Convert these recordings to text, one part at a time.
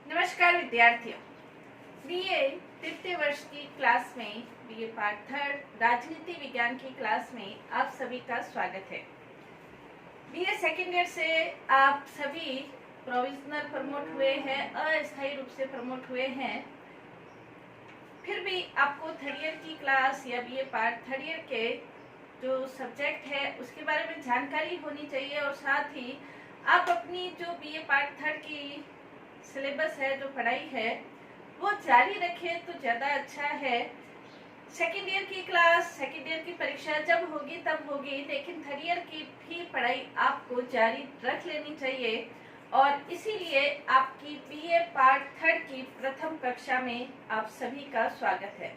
नमस्कार विद्यार्थियों, बीए तृतीय वर्ष की क्लास में बीए पार्ट थर्ड राजनीति विज्ञान की क्लास में आप सभी का स्वागत है। बीए सेकेंड ईयर से आप सभी प्रोविजनल प्रमोट हुए हैं, अस्थायी रूप से प्रमोट हुए हैं। फिर भी आपको थर्ड ईयर की क्लास या बीए पार्ट थर्ड ईयर के जो सब्जेक्ट है उसके बारे में जानकारी होनी चाहिए और साथ ही आप अपनी जो बीए पार्ट थर्ड की सिलेबस है, जो पढ़ाई है, वो जारी रखें तो ज़्यादा अच्छा है। सेकेंड ईयर की क्लास, सेकेंड ईयर की परीक्षा जब होगी तब होगी, लेकिन थर्ड ईयर की भी पढ़ाई आपको जारी रख लेनी चाहिए। और इसीलिए आपकी बीए पार्ट थर्ड की प्रथम कक्षा में आप सभी का स्वागत है।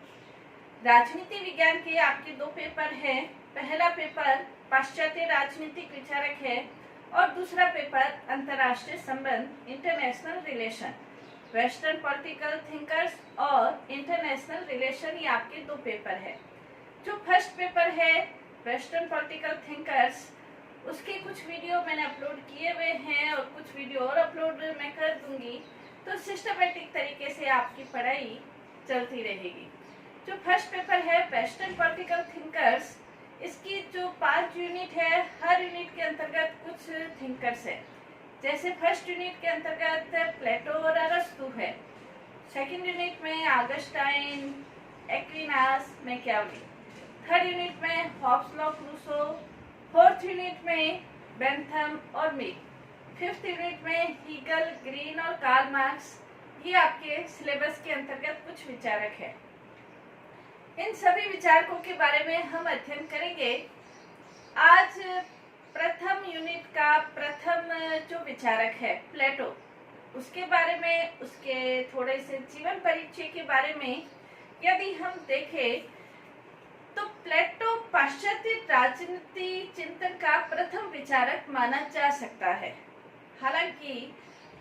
राजनीति विज्ञान के आपके दो पेपर हैं। पहला पेपर पाश्चात्य राजनीतिक विचारक है और दूसरा पेपर अंतर्राष्ट्रीय संबंध, international relation, western political thinkers और इंटरनेशनल रिलेशन, ये आपके दो पेपर है। जो फर्स्ट पेपर है वेस्टर्न पॉलिटिकल थिंकर्स, उसके कुछ वीडियो मैंने अपलोड किए हुए हैं और कुछ वीडियो और अपलोड मैं कर दूंगी, तो सिस्टमेटिक तरीके से आपकी पढ़ाई चलती रहेगी। जो फर्स्ट पेपर है वेस्टर्न पॉलिटिकल थिंकर्स, इसकी जो 5 यूनिट है, हर यूनिट के अंतर्गत कुछ थिंकर्स है। जैसे फर्स्ट यूनिट के अंतर्गत प्लेटो और अरस्तु है, सेकंड यूनिट में Augustine, Aquinas, Machiavelli, third unit में Hobbes, Locke, Rousseau, fourth unit में बेंथम और मिल, फिफ्थ यूनिट में हीगल, ग्रीन और कार्ल मार्क्स। ये आपके सिलेबस के अंतर्गत कुछ विचारक है। इन सभी विचारकों के बारे में हम अध्ययन करेंगे। आज प्रथम यूनिट का प्रथम जो विचारक है प्लेटो, उसके बारे में, उसके थोड़े से जीवन परिचय के बारे में यदि हम देखें तो प्लेटो पाश्चात्य राजनीति चिंतन का प्रथम विचारक माना जा सकता है। हालांकि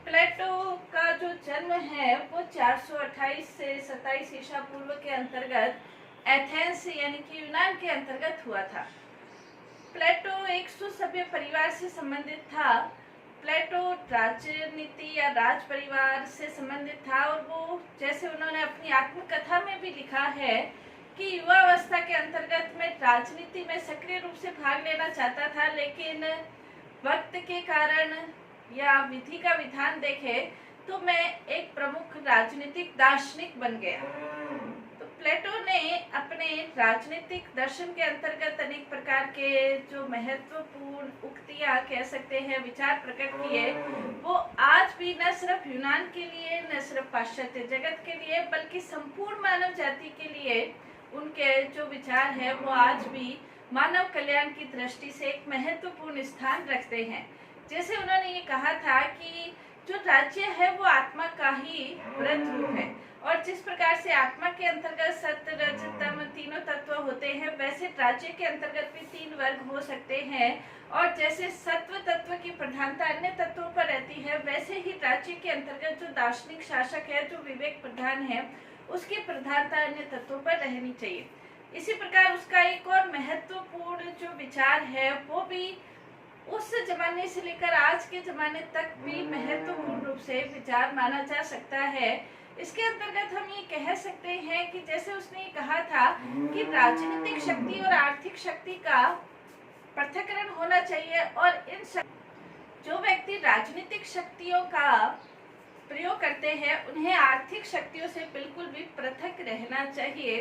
प्लेटो का जो जन्म है वो 428 से 27 ईसा पूर्व के अंतर्गत एथेंस यानी कि यूनान के अंतर्गत हुआ था। प्लेटो एक सुसभ्य परिवार से संबंधित था। प्लेटो राजनीति या राज परिवार से संबंधित था और वो, जैसे उन्होंने अपनी आत्मकथा में भी लिखा है कि युवावस्था के अंतर्गत में राजनीति में सक्रिय रूप से भाग लेना चाहता था, लेकिन वक्त के कारण या विधि का विधान देखे तो मैं एक प्रमुख राजनीतिक दार्शनिक बन गया। तो प्लेटो ने अपने राजनीतिक दर्शन के अंतर्गत अनेक प्रकार के जो महत्वपूर्ण उक्तियां कह सकते हैं, विचार प्रकट किए। वो आज भी न सिर्फ यूनान के लिए, न सिर्फ पाश्चात्य जगत के लिए, बल्कि संपूर्ण मानव जाति के लिए उनके जो विचार है वो आज भी मानव कल्याण की दृष्टि से एक महत्वपूर्ण स्थान रखते हैं। जैसे उन्होंने ये कहा था कि जो राज्य है वो आत्मा का ही वृत्त रूप है, और जिस प्रकार से आत्मा के अंतर्गत सत्य, रज, तम तीनों तत्व होते हैं, वैसे राज्य के अंतर्गत भी 3 वर्ग हो सकते हैं। और जैसे सत्व तत्व की प्रधानता अन्य तत्वों पर रहती है, वैसे ही राज्य के अंतर्गत जो दार्शनिक शासक है, जो विवेक प्रधान है, उसकी प्रधानता अन्य तत्वों पर रहनी चाहिए। इसी प्रकार उसका एक और महत्वपूर्ण जो विचार है वो भी उस जमाने से लेकर आज के जमाने तक भी महत्वपूर्ण रूप से विचार माना जा सकता है। इसके अंतर्गत हम ये कह सकते हैं कि जैसे उसने ये कहा था कि राजनीतिक शक्ति और आर्थिक शक्ति का पृथक्करण होना चाहिए, और इन जो व्यक्ति राजनीतिक शक्तियों का प्रयोग करते हैं उन्हें आर्थिक शक्तियों से बिल्कुल भी पृथक रहना चाहिए।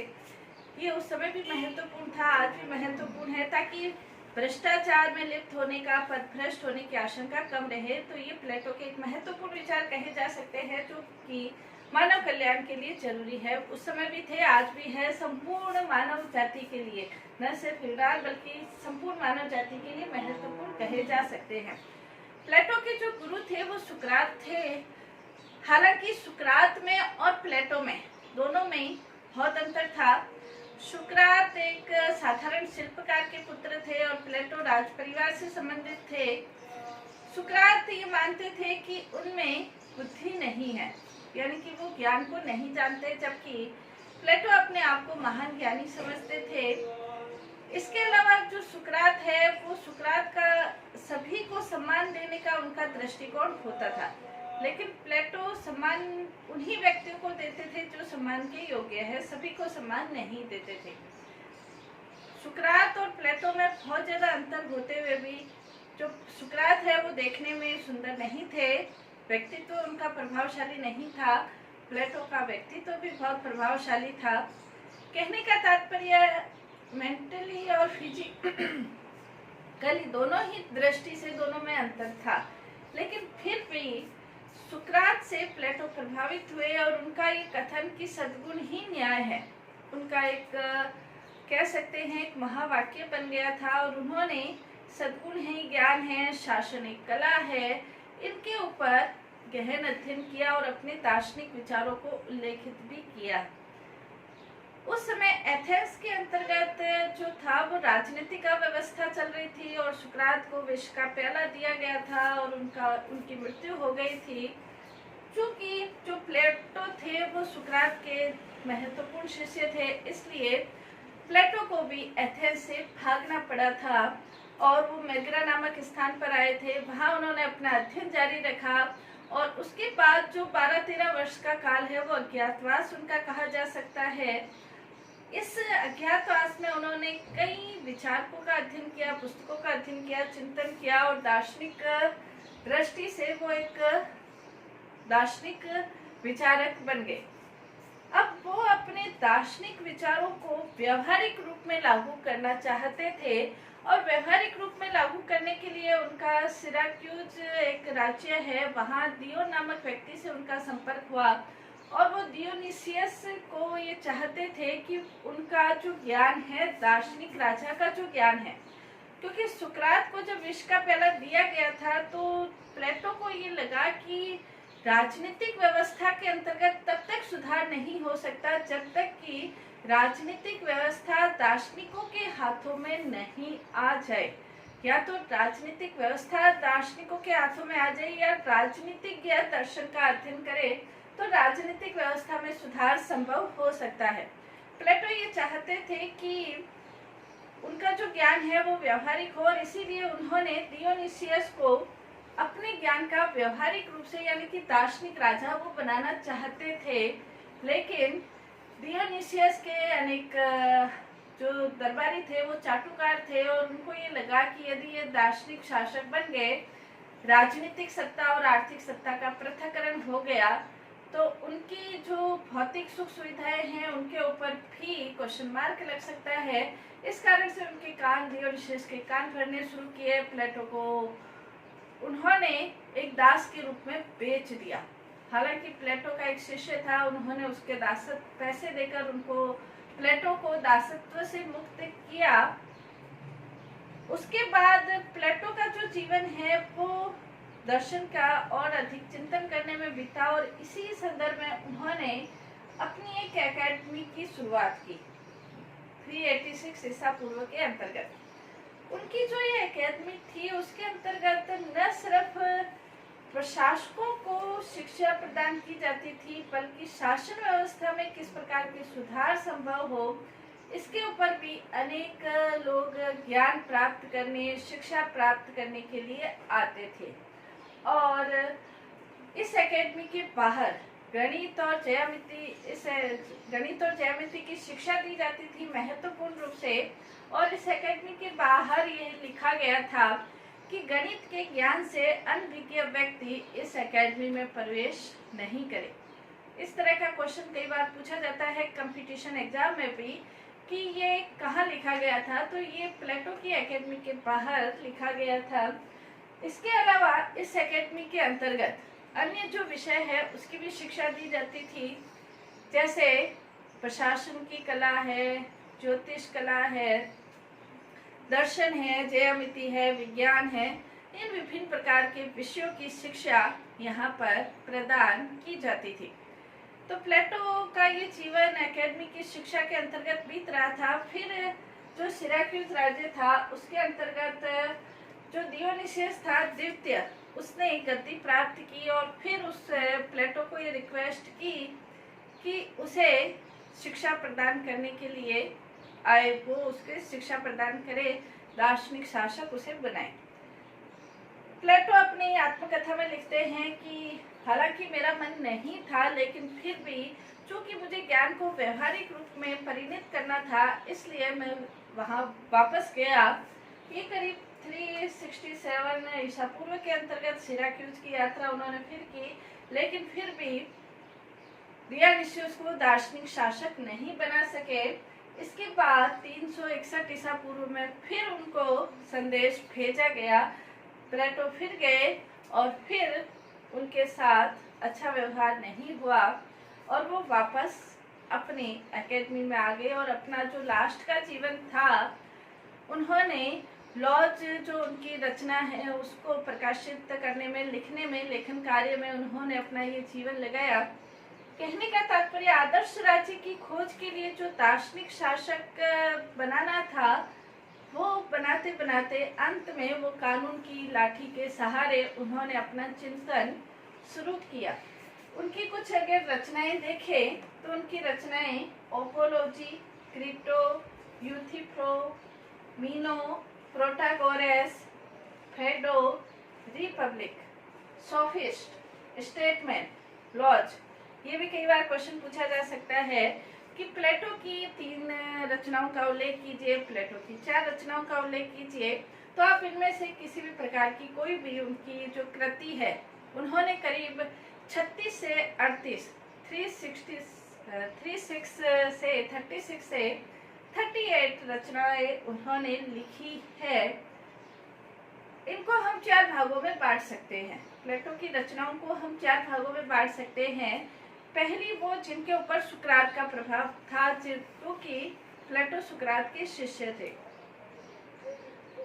ये उस समय भी महत्वपूर्ण था, आज भी महत्वपूर्ण है, ताकि भ्रष्टाचार में लिप्त होने का, पदभ्रष्ट होने की आशंका कम रहे। तो ये प्लेटो के एक महत्वपूर्ण विचार कहे जा सकते हैं, जो कि मानव कल्याण के लिए जरूरी है। उस समय भी थे, आज भी है, संपूर्ण मानव जाति के लिए, न सिर्फ यूनान बल्कि संपूर्ण मानव जाति के लिए महत्वपूर्ण कहे जा सकते हैं। प्लेटो के जो गुरु थे वो सुकरात थे। हालांकि सुकरात में और प्लेटो में, दोनों में बहुत अंतर था। सुकरात एक साधारण शिल्पकार के पुत्र थे और प्लेटो राज परिवार से संबंधित थे। सुकरात ये मानते थे कि उनमें बुद्धि नहीं है, यानी कि वो ज्ञान को नहीं जानते, जबकि प्लेटो अपने आप को महान ज्ञानी समझते थे। इसके अलावा जो सुकरात है वो सुकरात का सभी को सम्मान देने का उनका दृष्टिकोण होता था, लेकिन प्लेटो सम्मान उन्हीं व्यक्तियों को देते थे जो सम्मान के योग्य है, सभी को सम्मान नहीं देते थे। सुकरात और प्लेटो में बहुत ज्यादा अंतर होते हुए भी जो सुकरात है वो देखने में सुंदर नहीं थे, व्यक्तित्व उनका प्रभावशाली नहीं था। प्लेटो का व्यक्तित्व भी बहुत प्रभावशाली था। कहने का तात्पर्य मेंटली और फिजिकली दोनों ही दृष्टि से दोनों में अंतर था, लेकिन फिर भी सुकरात से प्लेटो प्रभावित हुए और उनका ये कथन कि सद्गुण ही न्याय है, उनका एक कह सकते हैं एक महावाक्य बन गया था। और उन्होंने सद्गुण है, ज्ञान है, शासन एक कला है, इनके ऊपर गहन अध्ययन किया और अपने दार्शनिक विचारों को उल्लेखित भी किया। उस समय एथेंस के अंतर्गत जो था वो राजनीतिक व्यवस्था चल रही थी और सुकरात को विष का प्याला दिया गया था और उनकी मृत्यु हो गई थी। चूंकि जो प्लेटो थे वो सुकरात के महत्वपूर्ण शिष्य थे, इसलिए प्लेटो को भी एथेंस से भागना पड़ा था और वो मेगरा नामक स्थान पर आए थे। वहां उन्होंने अपना अध्ययन जारी रखा और उसके बाद जो 12-13 वर्ष का काल है वो अज्ञातवास उनका कहा जा सकता है। इस अज्ञातवास में उन्होंने कई विचारकों का अध्ययन किया, पुस्तकों का अध्ययन किया, चिंतन किया और दार्शनिक दृष्टि से वो एक दार्शनिक विचारक बन गए। अब वो अपने दार्शनिक विचारों को व्यवहारिक रूप में लागू करना चाहते थे और व्यवहारिक रूप में लागू करने के लिए उनका सिराक्यूज एक राज्य है, वहाँ दियो नामक व्यक्ति से उनका संपर्क हुआ और वो डियोनिसियस को ये चाहते थे कि उनका जो ज्ञान है, दार्शनिक राजा का जो ज्ञान है, क्योंकि सुकरात को जब विष का प्याला दिया गया था तो प्लेटो को ये लगा कि राजनीतिक व्यवस्था के अंतर्गत तब तक सुधार नहीं हो सकता जब तक कि राजनीतिक व्यवस्था दार्शनिकों के हाथों में नहीं आ जाए। या तो राजनीतिक व्यवस्था दार्शनिकों के हाथों में आ जाए या राजनीतिक दर्शन का अध्ययन करे तो राजनीतिक व्यवस्था में सुधार संभव हो सकता है। प्लेटो ये चाहते थे कि उनका जो ज्ञान है वो व्यवहारिक हो और इसीलिए उन्होंने डियोनिसियस को अपने ज्ञान का व्यवहारिक रूप से यानी कि दार्शनिक राजा वो बनाना चाहते थे। लेकिन डियोनिसियस के अनेक जो दरबारी थे वो चाटुकार थे और उनको ये लगा कि यदि ये दार्शनिक शासक बन गए, राजनीतिक सत्ता और आर्थिक सत्ता का पृथक्करण हो गया तो उनकी जो भौतिक सुख सुविधाएं हैं उनके ऊपर भी क्वेश्चन मार्क लग सकता है। इस कारण से उनके कान डियोनिसियस के कान भरने शुरू किए। प्लेटो को उन्होंने एक दास के रूप में बेच दिया। हालांकि प्लेटो का एक शिष्य था, उन्होंने उसके दासत्व पैसे देकर उनको प्लेटो को दासत्व से मुक्त किया। उसके बाद प्लेटो का जो जीवन है वो दर्शन का और अधिक चिंतन करने में बीता और इसी संदर्भ में उन्होंने अपनी एक एकेडमी की शुरुआत की 386 ईसा पूर्व के अंतर्गत। उनकी जो ये एकेडमी थी उसके अंतर्गत न सिर्फ प्रशासकों को शिक्षा प्रदान की जाती थी बल्कि शासन व्यवस्था में किस प्रकार के सुधार संभव हो इसके ऊपर भी अनेक लोग ज्ञान प्राप्त करने, शिक्षा प्राप्त करने के लिए आते थे। और इस एकेडमी के बाहर गणित और ज्यामिति की शिक्षा दी जाती थी महत्वपूर्ण रूप से। और इस एकेडमी के बाहर ये लिखा गया था कि गणित के ज्ञान से अनभिज्ञ व्यक्ति इस एकेडमी में प्रवेश नहीं करे। इस तरह का क्वेश्चन कई बार पूछा जाता है कंपटीशन एग्जाम में भी कि ये कहाँ लिखा गया था, तो ये प्लेटो की एकेडमी के बाहर लिखा गया था। इसके अलावा इस एकेडमी के अंतर्गत अन्य जो विषय है उसकी भी शिक्षा दी जाती थी, जैसे प्रशासन की कला है, ज्योतिष कला है, दर्शन है, ज्यामिति है, विज्ञान है। इन विभिन्न प्रकार के विषयों की शिक्षा यहाँ पर प्रदान की जाती थी। तो प्लेटो का ये जीवन एकेडमी की शिक्षा के अंतर्गत बीत रहा था। फिर जो सिराक्यूज राज्य था उसके अंतर्गत जो डियोनिसियस था द्वितीय, उसने गद्दी प्राप्त की और फिर उस प्लेटो को ये रिक्वेस्ट की कि उसे शिक्षा प्रदान करने के लिए आए, वो उसके शिक्षा प्रदान करे, दार्शनिक शासक उसे बनाए। प्लेटो अपनी आत्मकथा में लिखते हैं कि हालांकि मेरा मन नहीं था, लेकिन फिर भी चूंकि मुझे ज्ञान को व्यवहारिक रूप में परिणत करना था, इसलिए मैं वहां वापस गया। ये करीब 367 ईसा पूर्व के अंतर्गत सिराक्यूज की यात्रा उन्होंने फिर की, लेकिन फिर भी डियोनिसियस को दार्शनिक शासक नहीं बना सके। इसके बाद 361 ईसा पूर्व में फिर उनको संदेश भेजा गया। प्लेटो फिर गए और फिर उनके साथ अच्छा व्यवहार नहीं हुआ और वो वापस अपनी एकेडमी में आ गए और अपना जो लास्ट का जीवन था, उन्होंने लॉज जो उनकी रचना है उसको प्रकाशित करने में, लिखने में, लेखन कार्य में उन्होंने अपना ये जीवन लगाया। कहने का तात्पर्य आदर्श राज्य की खोज के लिए जो दार्शनिक शासक बनाना था, वो बनाते बनाते अंत में वो कानून की लाठी के सहारे उन्होंने अपना चिंतन शुरू किया। उनकी कुछ अगर रचनाएं देखें तो उनकी रचनाएं Apology, Crito, Euthyphro, Meno, Protagoras, Phaedo, Republic, Sophist, statement, Laws. ये भी कई बार क्वेश्चन पूछा जा सकता है कि प्लेटो की 3 रचनाओं का उल्लेख कीजिए, प्लेटो की 4 रचनाओं का उल्लेख कीजिए। तो आप इनमें से किसी भी प्रकार की कोई भी उनकी जो कृति है, उन्होंने करीब 36 से 38, 36 से 38 रचनाएं उन्होंने लिखी है। इनको हम 4 भागों में बांट सकते हैं। प्लेटो की रचनाओं को हम 4 भागों में बांट सकते हैं। पहली वो जिनके ऊपर सुकरात का प्रभाव था, क्योंकि प्लेटो सुकरात के शिष्य थे।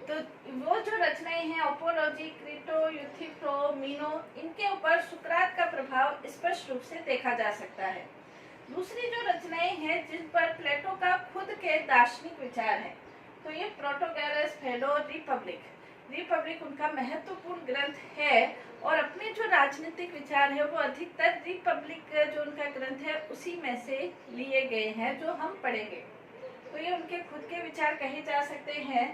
तो वो जो रचनाएं हैं ओपोलॉजी, क्रिप्टो, यूथिप्रो, मीनो, इनके ऊपर सुकरात का प्रभाव स्पष्ट रूप से देखा जा सकता है। दूसरी जो रचनाएं हैं जिन पर प्लेटो का खुद के दार्शनिक विचार है, तो ये प्रोटागोरस, फेडो, रिपब्लिक उनका महत्वपूर्ण ग्रंथ है और अपने जो राजनीतिक विचार है वो अधिकतर रिपब्लिक जो उनका ग्रंथ है उसी में से लिए गए हैं जो हम पढ़ेंगे। तो ये उनके खुद के विचार कहे जा सकते हैं,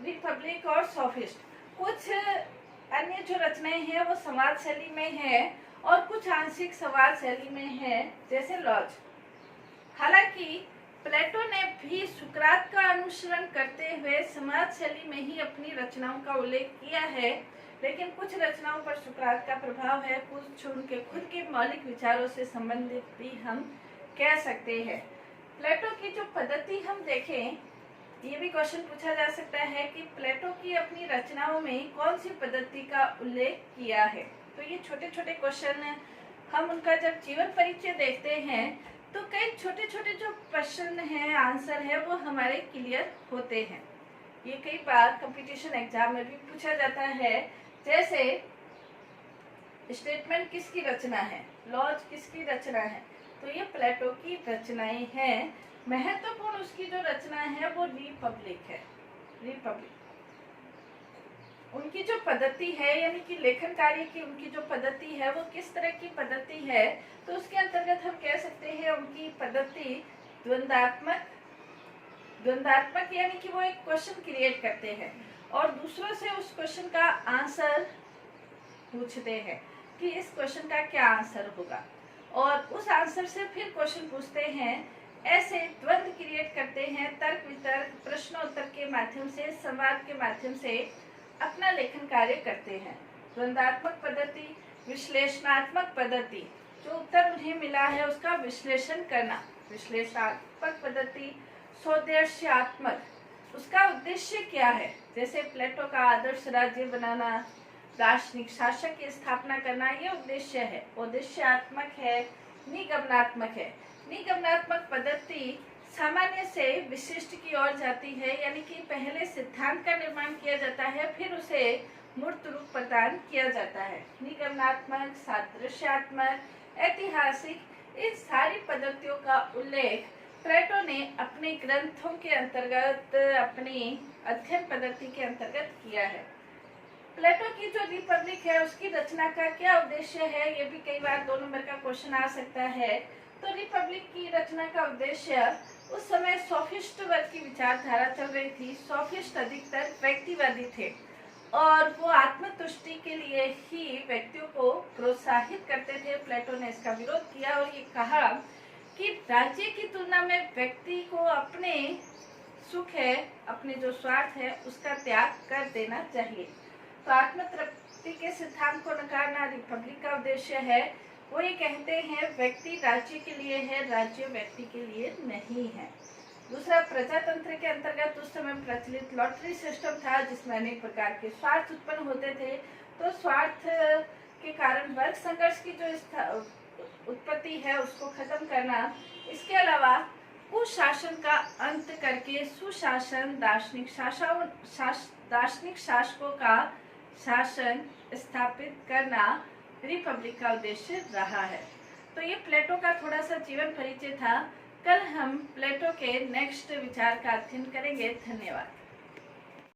रिपब्लिक और सोफिस्ट। कुछ अन्य जो रचनाएं हैं वो समाज शैली में है और कुछ आंशिक समाज शैली में है, जैसे लॉज। हालांकि प्लेटो ने भी सुकरात का अनुसरण करते हुए समाज शैली में ही अपनी रचनाओं का उल्लेख किया है, लेकिन कुछ रचनाओं पर सुकरात का प्रभाव है, कुछ उनके खुद के मौलिक विचारों से संबंधित भी हम कह सकते हैं। प्लेटो की जो पद्धति हम देखें, ये भी क्वेश्चन पूछा जा सकता है कि प्लेटो की अपनी रचनाओं में कौन सी पद्धति का उल्लेख किया है। तो ये छोटे छोटे क्वेश्चन हम उनका जब जीवन परिचय देखते हैं तो कई छोटे छोटे जो प्रश्न हैं, आंसर है, वो हमारे क्लियर होते हैं। ये कई बार कंपटीशन एग्जाम में भी पूछा जाता है, जैसे स्टेटमेंट किसकी रचना है, लॉज किसकी रचना है, तो ये प्लेटो की रचनाएं हैं। महत्वपूर्ण उसकी जो रचना है वो रिपब्लिक है। उनकी जो पद्धति है, यानी कि लेखन कार्य की उनकी जो पद्धति है वो किस तरह की पद्धति है, तो उसके अंतर्गत हम कह सकते हैं उनकी पद्धति द्वंद्वात्मक, यानी कि वो एक क्वेश्चन क्रिएट करते हैं और दूसरों से उस क्वेश्चन का आंसर पूछते हैं कि इस क्वेश्चन का क्या आंसर होगा, और उस आंसर से फिर क्वेश्चन पूछते हैं। ऐसे द्वंद्व क्रिएट करते हैं, तर्क वितर्क, प्रश्नोत्तर के माध्यम से, संवाद के माध्यम से अपना लेखन कार्य करते हैं। द्वंद्वात्मक पद्धति, विश्लेषणात्मक पद्धति, जो उत्तर उन्हें मिला है उसका विश्लेषण करना। विश्लेषणात्मक पद्धति, सौदेश्यात्मक, उसका उद्देश्य क्या है, जैसे प्लेटो का आदर्श राज्य बनाना, दार्शनिक शासक की स्थापना करना, ये उद्देश्य है। उद्देश्यात्मक है। निगमनात्मक है। निगमनात्मक पद्धति सामान्य से विशिष्ट की ओर जाती है, यानी कि पहले सिद्धांत का निर्माण किया जाता है, फिर उसे मूर्त रूप प्रदान किया जाता है। निगमनात्मक, सादृश्यात्मक, ऐतिहासिक, इन सारी पद्धतियों का उल्लेख प्लेटो ने अपने ग्रंथों के अंतर्गत, अपनी अध्ययन पद्धति के अंतर्गत किया है। प्लेटो की जो रिपब्लिक है उसकी रचना का क्या उद्देश्य है, ये भी कई बार 2 नंबर का क्वेश्चन आ सकता है। तो रिपब्लिक की रचना का उद्देश्य, उस समय सोफिस्ट वर्ग की विचारधारा चल रही थी। सोफिस्ट अधिकतर व्यक्तिवादी थे और वो आत्मतुष्टि के लिए ही व्यक्तियों को प्रोत्साहित करते थे। प्लेटो ने इसका विरोध किया और ये कहा कि राज्य की तुलना में व्यक्ति को अपने सुख है, अपने जो स्वार्थ है, उसका त्याग कर देना चाहिए। तो आत्मतृप्ति के सिद्धांत को नकारना रिपब्लिक का उद्देश्य है। वो ये कहते हैं व्यक्ति राज्य के लिए है, राज्य व्यक्ति के लिए नहीं है। दूसरा, प्रजातंत्र के अंतर्गत उस समय प्रचलित लॉटरी सिस्टम था जिसमें अनेक प्रकार के स्वार्थ उत्पन्न होते थे। तो स्वार्थ के कारण वर्ग संघर्ष की जो उत्पत्ति है उसको खत्म करना, इसके अलावा कुशासन का अंत करके सुशासन, दार्शनिक शासकों का शासन स्थापित करना रिपब्लिक का उद्देश्य रहा है। तो ये प्लेटो का थोड़ा सा जीवन परिचय था। कल हम प्लेटो के नेक्स्ट विचार का अध्ययन करेंगे। धन्यवाद।